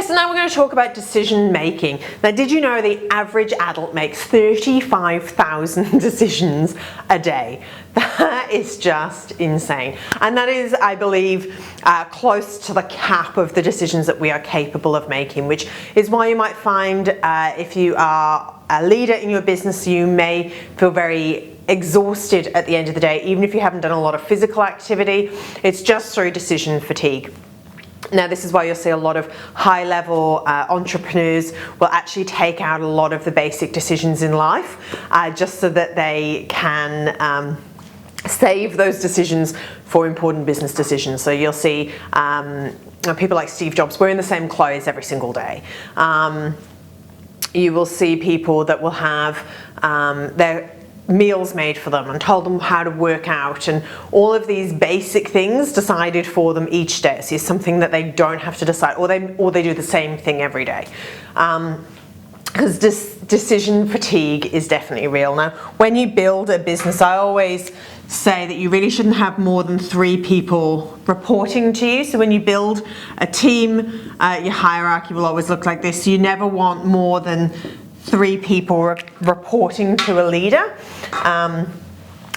so now we're going to talk about decision making. Now, did you know the average adult makes 35,000 decisions a day? That is just insane. And that is, I believe, close to the cap of the decisions that we are capable of making, which is why you might find if you are a leader in your business, you may feel very exhausted at the end of the day, even if you haven't done a lot of physical activity. It's just through decision fatigue. Now, this is why you'll see a lot of high-level entrepreneurs will actually take out a lot of the basic decisions in life just so that they can save those decisions for important business decisions. So you'll see people like Steve Jobs wearing the same clothes every single day. You will see people that will have their meals made for them and told them how to work out, and all of these basic things decided for them each day. So it's something that they don't have to decide, or they do the same thing every day. Because decision fatigue is definitely real. Now, when you build a business, I always say that you really shouldn't have more than 3 people reporting to you. So when you build a team, your hierarchy will always look like this. You never want more than 3 people reporting to a leader.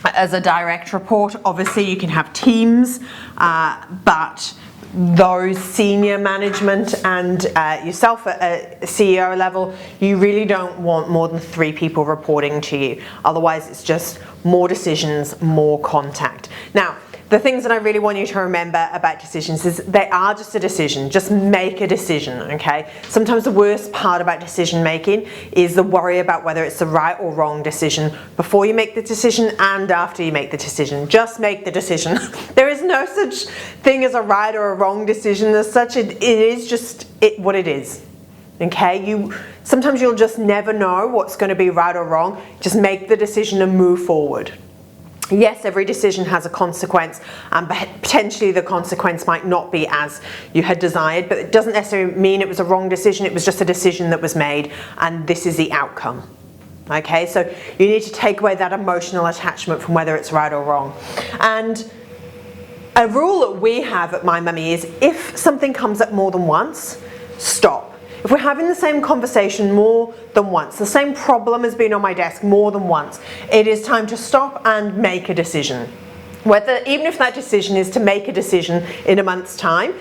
As a direct report, obviously you can have teams, but those senior management and yourself at a CEO level, you really don't want more than 3 people reporting to you. Otherwise, it's just more decisions, more contact. Now, the things that I really want you to remember about decisions is they are just a decision. Just make a decision, okay? Sometimes the worst part about decision making is the worry about whether it's the right or wrong decision before you make the decision and after you make the decision. Just make the decision. There is no such thing as a right or a wrong decision as such. It is just what it is, okay? Sometimes you'll just never know what's going to be right or wrong. Just make the decision and move forward. Yes, every decision has a consequence, but potentially the consequence might not be as you had desired, but it doesn't necessarily mean it was a wrong decision. It was just a decision that was made, and this is the outcome. Okay, so you need to take away that emotional attachment from whether it's right or wrong. And a rule that we have at My Mummy is if something comes up more than once, stop. If we're having the same conversation more than once, the same problem has been on my desk more than once, it is time to stop and make a decision. Even if that decision is to make a decision in a month's time,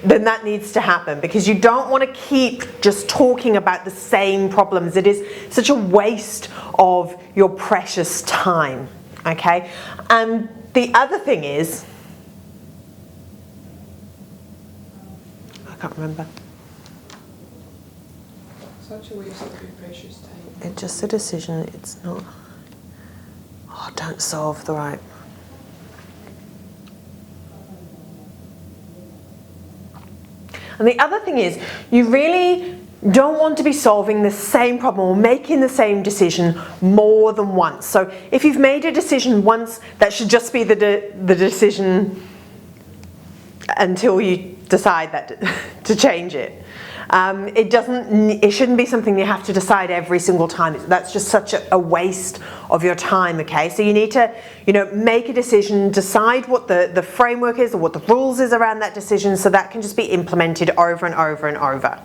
then that needs to happen, because you don't want to keep just talking about the same problems. It is such a waste of your precious time, okay? And the other thing is, I can't remember. Such a waste of your precious time. It's just a decision, it's not, don't solve the right. And the other thing is, you really don't want to be solving the same problem or making the same decision more than once. So if you've made a decision once, that should just be the decision until you decide that to change it. It shouldn't be something you have to decide every single time. That's just such a waste of your time, okay? So you need to, make a decision, decide what the framework is or what the rules is around that decision, so that can just be implemented over and over and over.